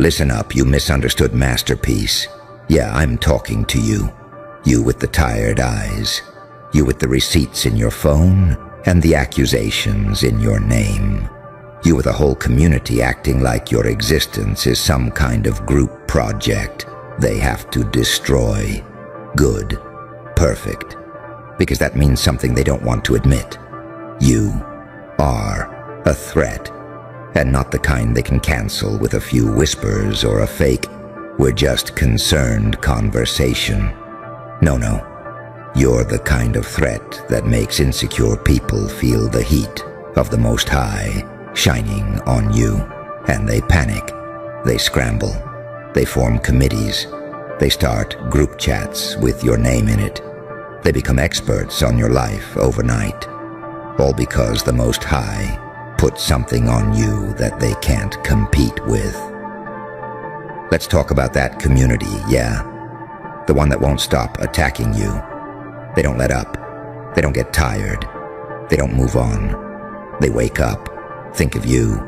Listen up, you misunderstood masterpiece. Yeah, I'm talking to you. You with the tired eyes. You with the receipts in your phone and the accusations in your name. You with a whole community acting like your existence is some kind of group project they have to destroy. Good. Perfect. Because that means something they don't want to admit. You are a threat, and not the kind they can cancel with a few whispers or a fake "we're just concerned" conversation. No. You're the kind of threat that makes insecure people feel the heat of the Most High shining on you, and they panic. They scramble. They form committees. They start group chats with your name in it. They become experts on your life overnight, all because the Most High put something on you that they can't compete with. Let's talk about that community, yeah. The one that won't stop attacking you. They don't let up. They don't get tired. They don't move on. They wake up, think of you.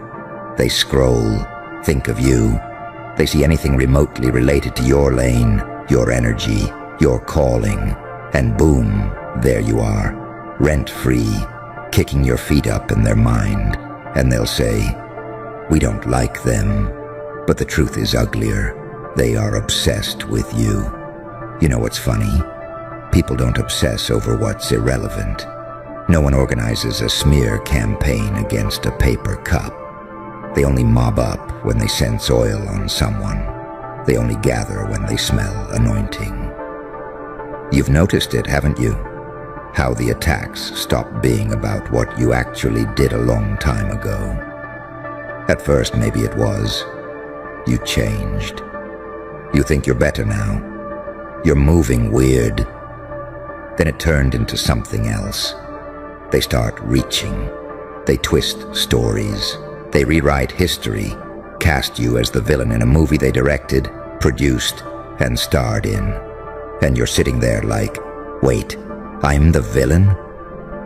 They scroll, think of you. They see anything remotely related to your lane, your energy, your calling, and boom, there you are, rent-free, kicking your feet up in their mind, and they'll say, "We don't like them." But the truth is uglier. They are obsessed with you. You know what's funny? People don't obsess over what's irrelevant. No one organizes a smear campaign against a paper cup. They only mob up when they sense oil on someone. They only gather when they smell anointing. You've noticed it, haven't you? How the attacks stop being about what you actually did a long time ago. At first, maybe it was. You changed. You think you're better now. You're moving weird. Then it turned into something else. They start reaching. They twist stories. They rewrite history, cast you as the villain in a movie they directed, produced, and starred in. And you're sitting there like, wait, I'm the villain?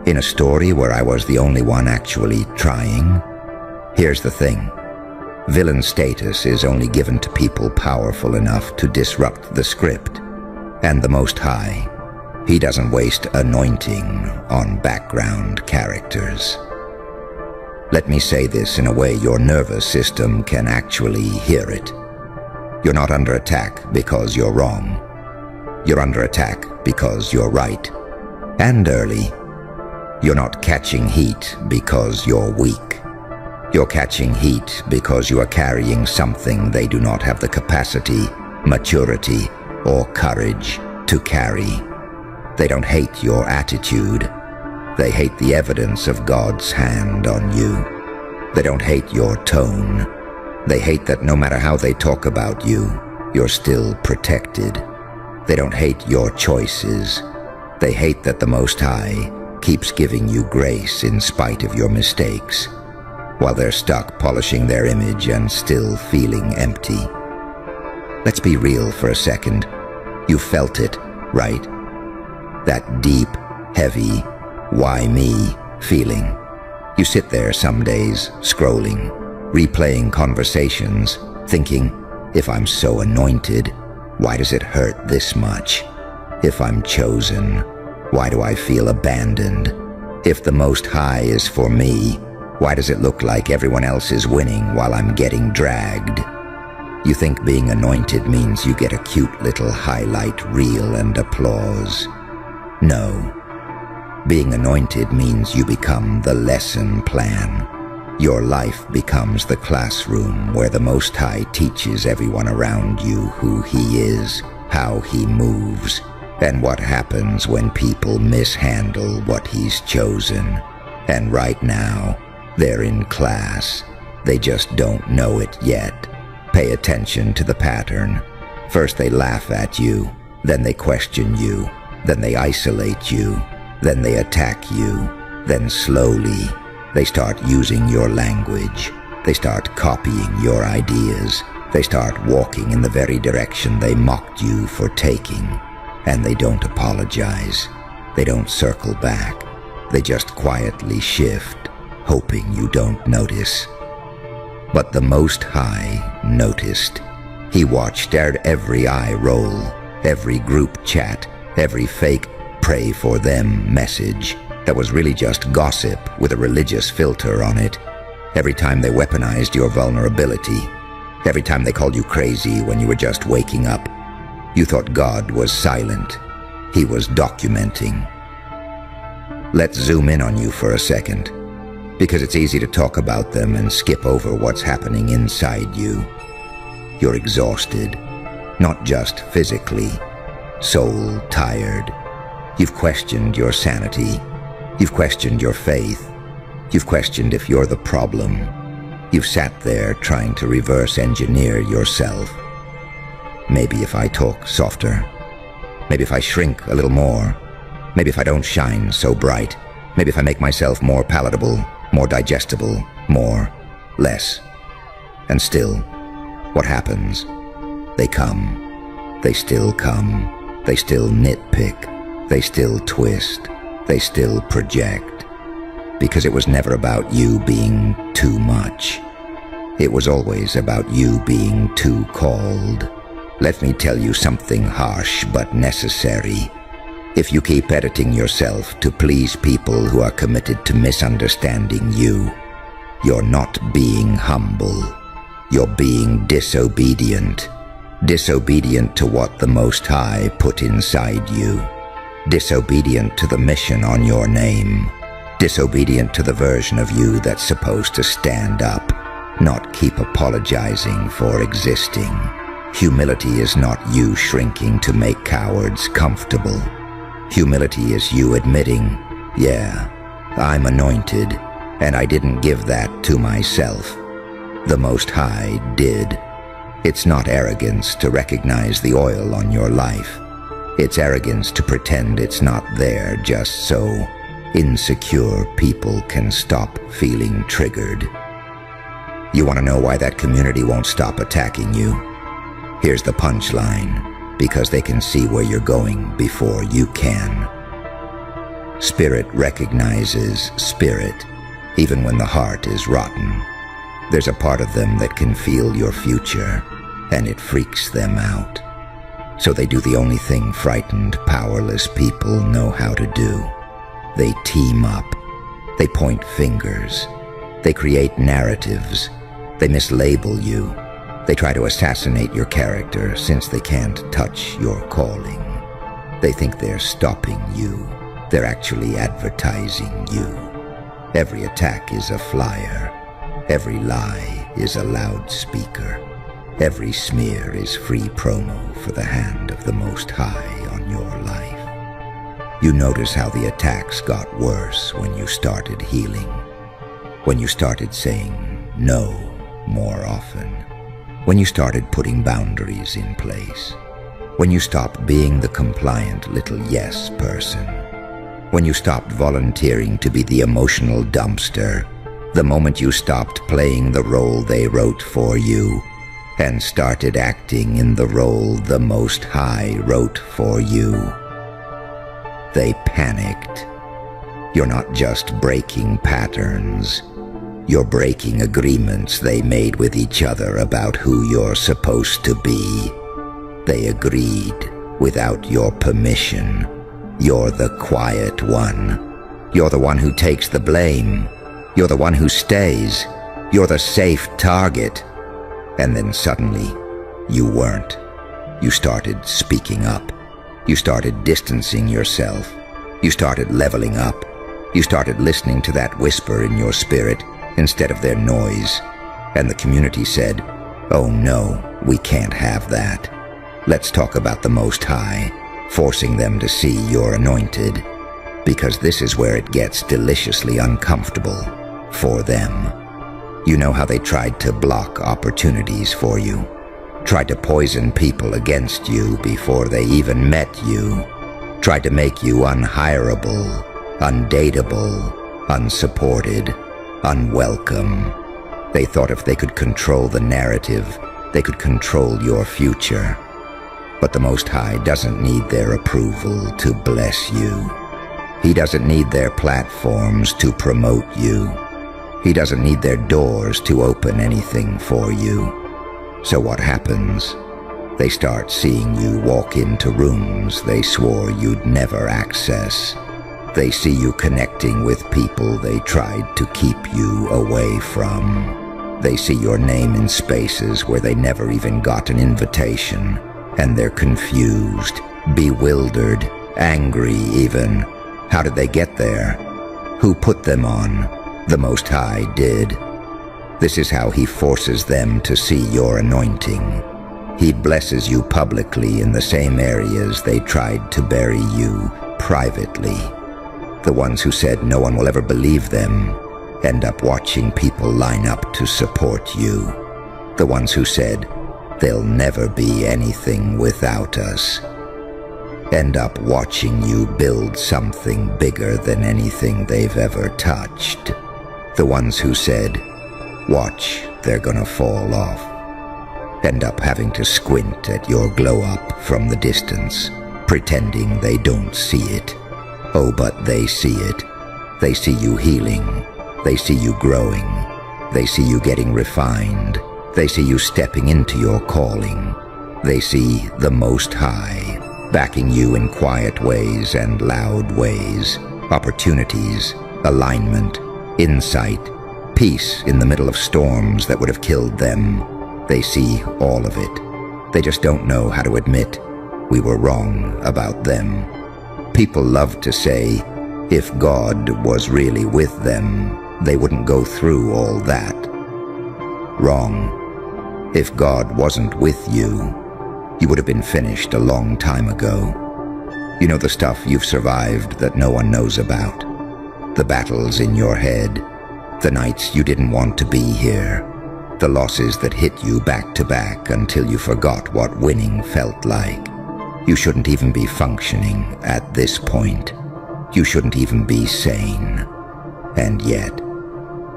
In a story where I was the only one actually trying? Here's the thing. Villain status is only given to people powerful enough to disrupt the script. And the Most High, he doesn't waste anointing on background characters. Let me say this in a way your nervous system can actually hear it. You're not under attack because you're wrong. You're under attack because you're right. And early. You're not catching heat because you're weak. You're catching heat because you are carrying something they do not have the capacity, maturity, or courage to carry. They don't hate your attitude. They hate the evidence of God's hand on you. They don't hate your tone. They hate that no matter how they talk about you, you're still protected. They don't hate your choices. They hate that the Most High keeps giving you grace in spite of your mistakes, while they're stuck polishing their image and still feeling empty. Let's be real for a second. You felt it, right? That deep, heavy, why me feeling. You sit there some days, scrolling, replaying conversations, thinking, if I'm so anointed, why does it hurt this much? If I'm chosen, why do I feel abandoned? If the Most High is for me, why does it look like everyone else is winning while I'm getting dragged? You think being anointed means you get a cute little highlight reel and applause. No. Being anointed means you become the lesson plan. Your life becomes the classroom where the Most High teaches everyone around you who He is, how He moves, and what happens when people mishandle what He's chosen. And right now, they're in class. They just don't know it yet. Pay attention to the pattern. First they laugh at you, then they question you, then they isolate you, then they attack you, then slowly they start using your language. They start copying your ideas. They start walking in the very direction they mocked you for taking. And they don't apologize. They don't circle back. They just quietly shift, hoping you don't notice. But the Most High noticed. He watched every eye roll, every group chat, every fake pray for them message that was really just gossip with a religious filter on it. Every time they weaponized your vulnerability, every time they called you crazy when you were just waking up, you thought God was silent. He was documenting. Let's zoom in on you for a second, because it's easy to talk about them and skip over what's happening inside you. You're exhausted, not just physically, soul tired. You've questioned your sanity. You've questioned your faith. You've questioned if you're the problem. You've sat there trying to reverse engineer yourself. Maybe if I talk softer. Maybe if I shrink a little more. Maybe if I don't shine so bright. Maybe if I make myself more palatable, more digestible, less. And still, what happens? They come. They still come. They still nitpick. They still twist. They still project. Because it was never about you being too much. It was always about you being too called. Let me tell you something harsh but necessary. If you keep editing yourself to please people who are committed to misunderstanding you, you're not being humble. You're being disobedient. Disobedient to what the Most High put inside you. Disobedient to the mission on your name. Disobedient to the version of you that's supposed to stand up, not keep apologizing for existing. Humility is not you shrinking to make cowards comfortable. Humility is you admitting, yeah, I'm anointed, and I didn't give that to myself. The Most High did. It's not arrogance to recognize the oil on your life. It's arrogance to pretend it's not there just so insecure people can stop feeling triggered. You want to know why that community won't stop attacking you? Here's the punchline, because they can see where you're going before you can. Spirit recognizes spirit, even when the heart is rotten. There's a part of them that can feel your future, and it freaks them out. So they do the only thing frightened, powerless people know how to do. They team up. They point fingers. They create narratives. They mislabel you. They try to assassinate your character since they can't touch your calling. They think they're stopping you. They're actually advertising you. Every attack is a flyer. Every lie is a loudspeaker. Every smear is free promo for the hand of the Most High on your life. You notice how the attacks got worse when you started healing. When you started saying no more often. When you started putting boundaries in place. When you stopped being the compliant little yes person. When you stopped volunteering to be the emotional dumpster. The moment you stopped playing the role they wrote for you and started acting in the role the Most High wrote for you. They panicked. You're not just breaking patterns. You're breaking agreements they made with each other about who you're supposed to be. They agreed without your permission. You're the quiet one. You're the one who takes the blame. You're the one who stays. You're the safe target. And then suddenly, you weren't. You started speaking up. You started distancing yourself. You started leveling up. You started listening to that whisper in your spirit instead of their noise. And the community said, "Oh no, we can't have that. Let's talk about the Most High," forcing them to see you're anointed. Because this is where it gets deliciously uncomfortable for them. You know how they tried to block opportunities for you, tried to poison people against you before they even met you, tried to make you unhireable, undateable, unsupported, unwelcome. They thought if they could control the narrative, they could control your future. But the Most High doesn't need their approval to bless you. He doesn't need their platforms to promote you. He doesn't need their doors to open anything for you. So what happens? They start seeing you walk into rooms they swore you'd never access. They see you connecting with people they tried to keep you away from. They see your name in spaces where they never even got an invitation, and they're confused, bewildered, angry even. How did they get there? Who put them on? The Most High did. This is how he forces them to see your anointing. He blesses you publicly in the same areas they tried to bury you privately. The ones who said no one will ever believe them end up watching people line up to support you. The ones who said they'll never be anything without us end up watching you build something bigger than anything they've ever touched. The ones who said, watch, they're gonna fall off, end up having to squint at your glow-up from the distance, pretending they don't see it. Oh, but they see it. They see you healing. They see you growing. They see you getting refined. They see you stepping into your calling. They see the Most High backing you in quiet ways and loud ways, opportunities, alignment, insight, peace in the middle of storms that would have killed them. They see all of it. They just don't know how to admit we were wrong about them. People love to say, if God was really with them, they wouldn't go through all that. Wrong. If God wasn't with you, you would have been finished a long time ago. You know, the stuff you've survived that no one knows about. The battles in your head. The nights you didn't want to be here. The losses that hit you back to back until you forgot what winning felt like. You shouldn't even be functioning at this point. You shouldn't even be sane. And yet,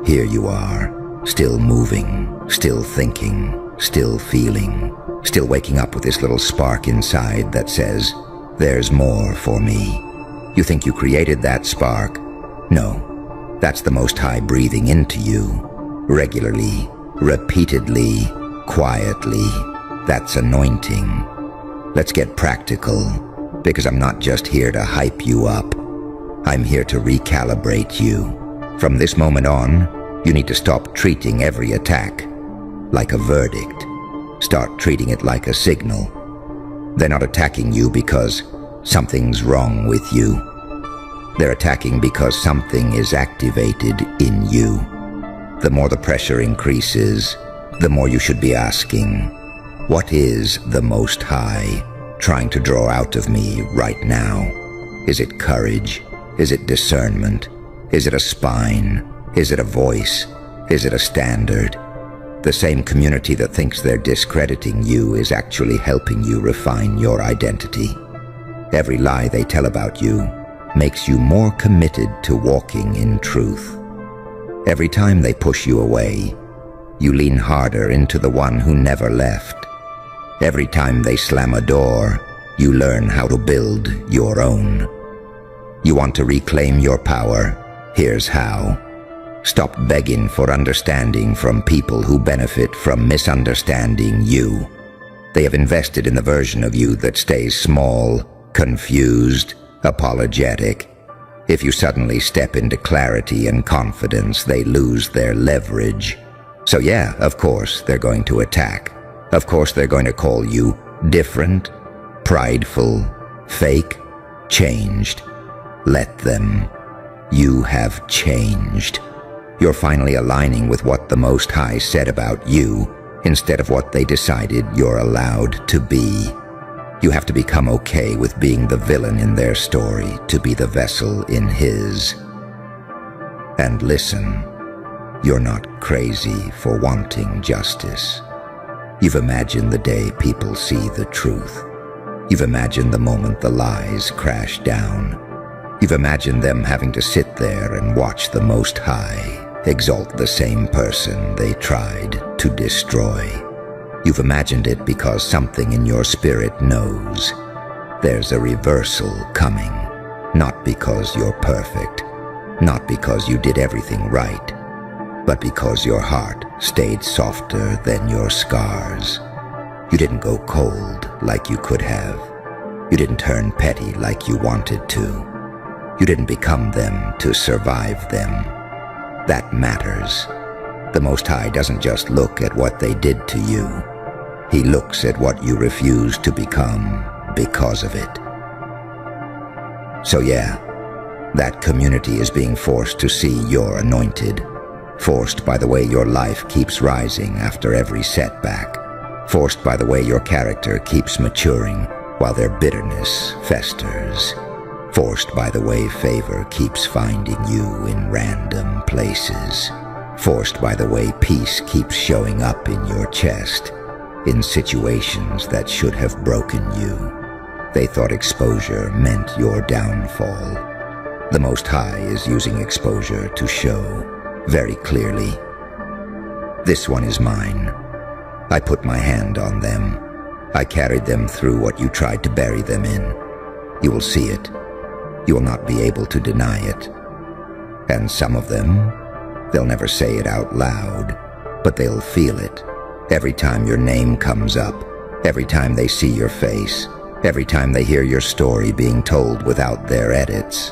here you are, still moving, still thinking, still feeling, still waking up with this little spark inside that says, there's more for me. You think you created that spark? No, that's the Most High breathing into you, regularly, repeatedly, quietly. That's anointing. Let's get practical, because I'm not just here to hype you up. I'm here to recalibrate you. From this moment on, you need to stop treating every attack like a verdict. Start treating it like a signal. They're not attacking you because something's wrong with you. They're attacking because something is activated in you. The more the pressure increases, the more you should be asking, what is the Most High trying to draw out of me right now? Is it courage? Is it discernment? Is it a spine? Is it a voice? Is it a standard? The same community that thinks they're discrediting you is actually helping you refine your identity. Every lie they tell about you makes you more committed to walking in truth. Every time they push you away, you lean harder into the one who never left. Every time they slam a door, you learn how to build your own. You want to reclaim your power? Here's how. Stop begging for understanding from people who benefit from misunderstanding you. They have invested in the version of you that stays small, confused, apologetic. If you suddenly step into clarity and confidence, they lose their leverage. So yeah, of course they're going to attack. Of course they're going to call you different, prideful, fake, changed. Let them. You have changed. You're finally aligning with what the Most High said about you instead of what they decided you're allowed to be. You have to become okay with being the villain in their story to be the vessel in his. And listen, you're not crazy for wanting justice. You've imagined the day people see the truth. You've imagined the moment the lies crash down. You've imagined them having to sit there and watch the Most High exalt the same person they tried to destroy. You've imagined it because something in your spirit knows there's a reversal coming, not because you're perfect, not because you did everything right, but because your heart stayed softer than your scars. You didn't go cold like you could have. You didn't turn petty like you wanted to. You didn't become them to survive them. That matters. The Most High doesn't just look at what they did to you. He looks at what you refuse to become because of it. So yeah, that community is being forced to see you're anointed, forced by the way your life keeps rising after every setback, forced by the way your character keeps maturing while their bitterness festers, forced by the way favor keeps finding you in random places, forced by the way peace keeps showing up in your chest, in situations that should have broken you. They thought exposure meant your downfall. The Most High is using exposure to show very clearly, this one is mine. I put my hand on them. I carried them through what you tried to bury them in. You will see it. You will not be able to deny it. And some of them, they'll never say it out loud, but they'll feel it. Every time your name comes up, every time they see your face, every time they hear your story being told without their edits,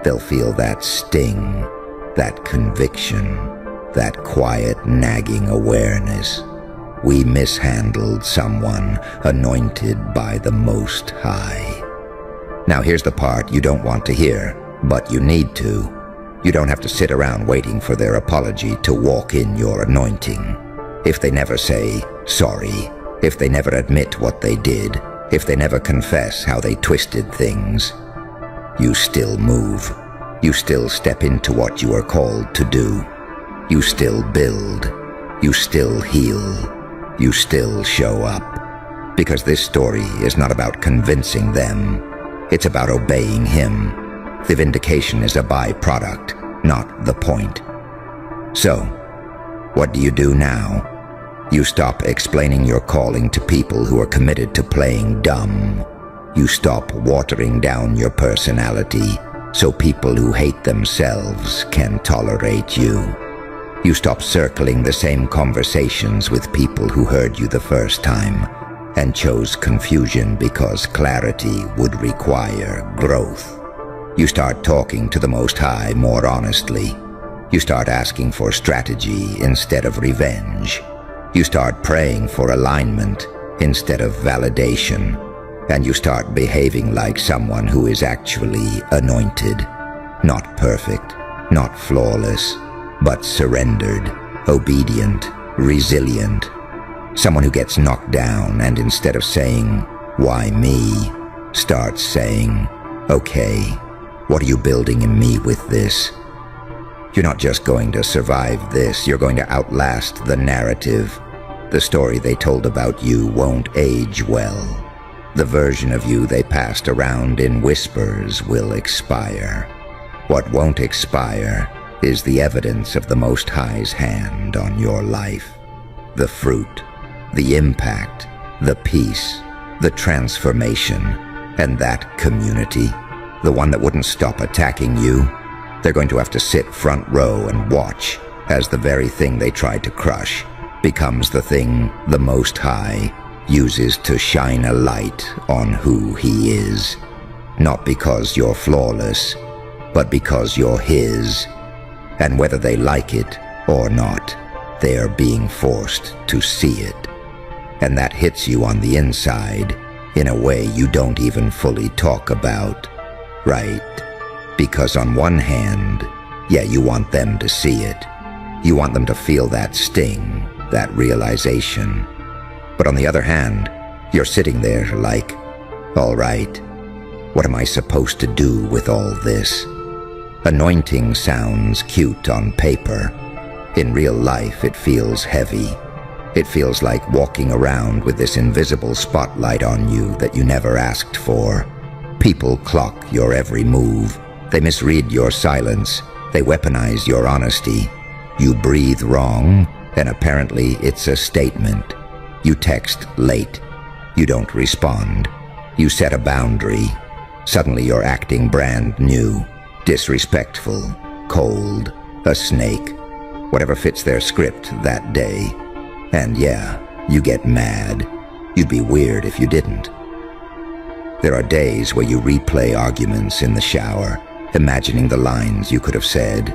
they'll feel that sting, that conviction, that quiet nagging awareness. We mishandled someone anointed by the Most High. Now here's the part you don't want to hear, but you need to. You don't have to sit around waiting for their apology to walk in your anointing. If they never say sorry, if they never admit what they did, if they never confess how they twisted things, you still move. You still step into what you are called to do. You still build. You still heal. You still show up. Because this story is not about convincing them. It's about obeying him. The vindication is a byproduct, not the point. So, what do you do now? You stop explaining your calling to people who are committed to playing dumb. You stop watering down your personality so people who hate themselves can tolerate you. You stop circling the same conversations with people who heard you the first time and chose confusion because clarity would require growth. You start talking to the Most High more honestly. You start asking for strategy instead of revenge. You start praying for alignment instead of validation. And you start behaving like someone who is actually anointed. Not perfect, not flawless, but surrendered, obedient, resilient. Someone who gets knocked down and instead of saying, "Why me?" starts saying, "Okay, what are you building in me with this?" You're not just going to survive this, you're going to outlast the narrative. The story they told about you won't age well. The version of you they passed around in whispers will expire. What won't expire is the evidence of the Most High's hand on your life. The fruit, the impact, the peace, the transformation, and that community, the one that wouldn't stop attacking you, they're going to have to sit front row and watch as the very thing they tried to crush becomes the thing the Most High uses to shine a light on who he is. Not because you're flawless, but because you're his. And whether they like it or not, they are being forced to see it. And that hits you on the inside in a way you don't even fully talk about, right? Because on one hand, yeah, you want them to see it. You want them to feel that sting, that realization. But on the other hand, you're sitting there like, all right, what am I supposed to do with all this? Anointing sounds cute on paper. In real life, it feels heavy. It feels like walking around with this invisible spotlight on you that you never asked for. People clock your every move. They misread your silence. They weaponize your honesty. You breathe wrong, and apparently it's a statement. You text late. You don't respond. You set a boundary. Suddenly you're acting brand new, disrespectful, cold, a snake. whatever fits their script that day. And yeah, you get mad. You'd be weird if you didn't. There are days where you replay arguments in the shower, imagining the lines you could have said,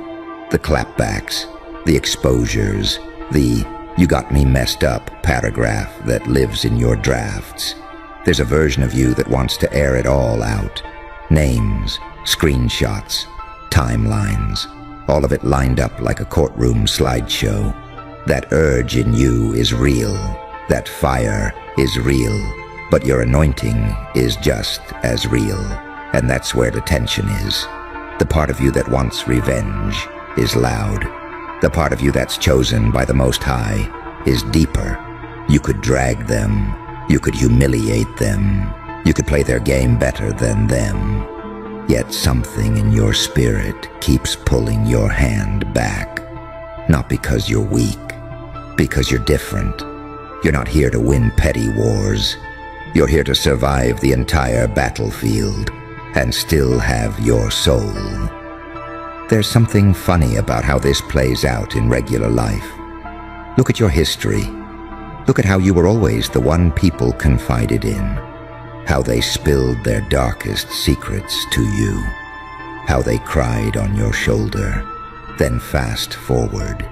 the clapbacks, the exposures, the "you got me messed up" paragraph that lives in your drafts. There's a version of you that wants to air it all out. Names, screenshots, timelines, all of it lined up like a courtroom slideshow. That urge in you is real. That fire is real. But your anointing is just as real. And that's where the tension is. The part of you that wants revenge is loud. The part of you that's chosen by the Most High is deeper. You could drag them. You could humiliate them. You could play their game better than them. Yet something in your spirit keeps pulling your hand back. Not because you're weak, because you're different. You're not here to win petty wars. You're here to survive the entire battlefield and still have your soul. There's something funny about how this plays out in regular life. Look at your history. Look at how you were always the one people confided in. How they spilled their darkest secrets to you. How they cried on your shoulder. Then fast forward.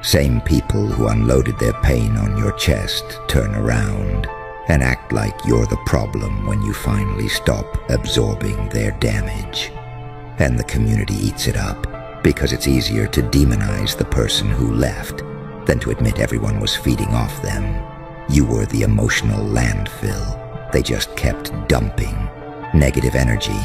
Same people who unloaded their pain on your chest turn around and act like you're the problem when you finally stop absorbing their damage. And the community eats it up because it's easier to demonize the person who left than to admit everyone was feeding off them. You were the emotional landfill. They just kept dumping. Negative energy,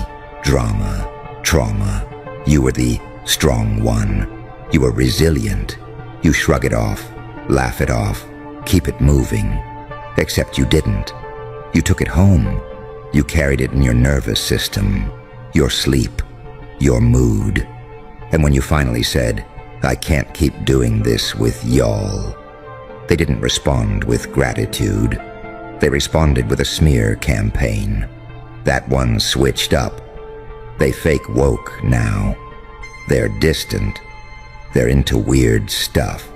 drama, trauma. You were the strong one. You were resilient. You shrug it off, laugh it off, keep it moving. Except you didn't. You took it home. You carried it in your nervous system, your sleep, your mood. And when you finally said, "I can't keep doing this with y'all," they didn't respond with gratitude. They responded with a smear campaign. That one switched up. They fake woke now. They're distant. They're into weird stuff.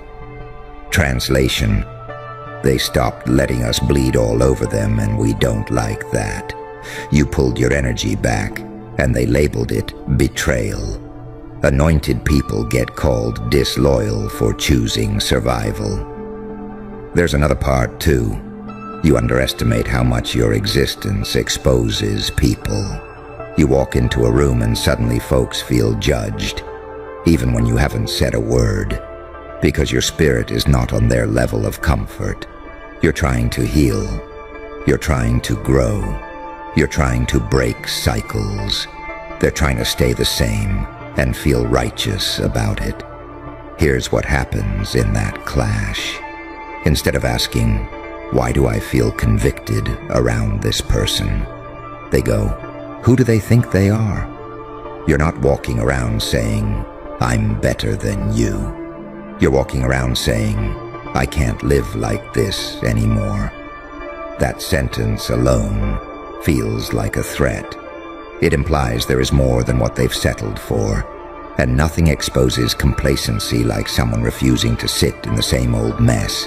Translation: they stopped letting us bleed all over them, and we don't like that. You pulled your energy back, and they labeled it betrayal. Anointed people get called disloyal for choosing survival. There's another part, too. You underestimate how much your existence exposes people. You walk into a room and suddenly folks feel judged, even when you haven't said a word, because your spirit is not on their level of comfort. You're trying to heal. You're trying to grow. You're trying to break cycles. They're trying to stay the same and feel righteous about it. Here's what happens in that clash. Instead of asking, "Why do I feel convicted around this person?" they go, "Who do they think they are?" You're not walking around saying, "I'm better than you." You're walking around saying, "I can't live like this anymore." That sentence alone feels like a threat. It implies there is more than what they've settled for, and nothing exposes complacency like someone refusing to sit in the same old mess.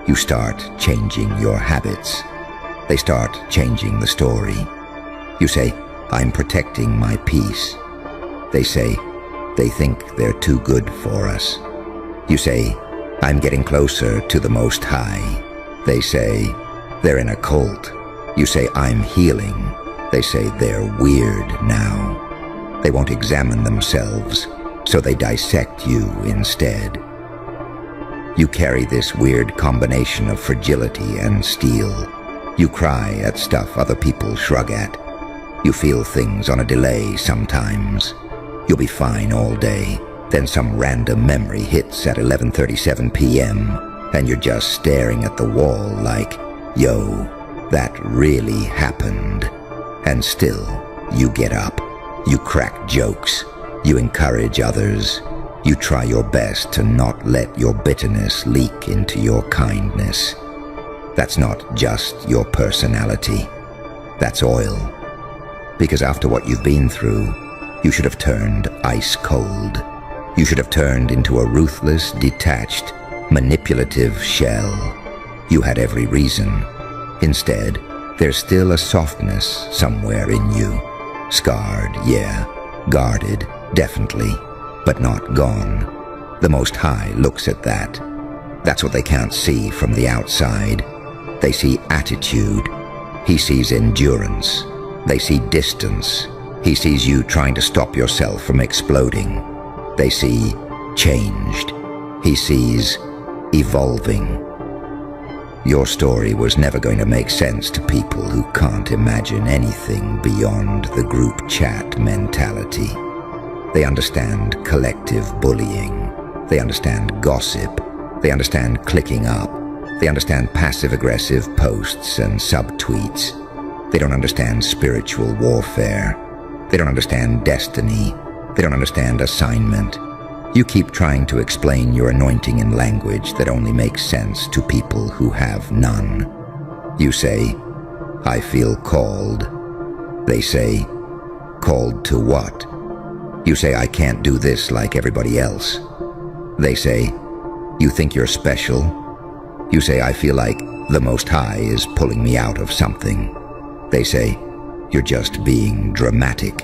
You start changing your habits. They start changing the story. You say, "I'm protecting my peace." They say, "They think they're too good for us." You say, "I'm getting closer to the Most High." They say, "They're in a cult." You say, "I'm healing." They say, "They're weird now." They won't examine themselves, so they dissect you instead. You carry this weird combination of fragility and steel. You cry at stuff other people shrug at. You feel things on a delay sometimes. You'll be fine all day. Then some random memory hits at 11:37 p.m. and you're just staring at the wall like, "Yo, that really happened." And still, you get up. You crack jokes. You encourage others. You try your best to not let your bitterness leak into your kindness. That's not just your personality. That's oil. Because after what you've been through, you should have turned ice cold. You should have turned into a ruthless, detached, manipulative shell. You had every reason. Instead, there's still a softness somewhere in you. Scarred, yeah. Guarded, definitely. But not gone. The Most High looks at that. That's what they can't see from the outside. They see attitude. He sees endurance. They see distance. He sees you trying to stop yourself from exploding. They see changed. He sees evolving. Your story was never going to make sense to people who can't imagine anything beyond the group chat mentality. They understand collective bullying. They understand gossip. They understand clicking up. They understand passive-aggressive posts and subtweets. They don't understand spiritual warfare. They don't understand destiny. They don't understand assignment. You keep trying to explain your anointing in language that only makes sense to people who have none. You say, I feel called. They say, called to what? You say, I can't do this like everybody else. They say, you think you're special? You say, I feel like the Most High is pulling me out of something. They say, you're just being dramatic.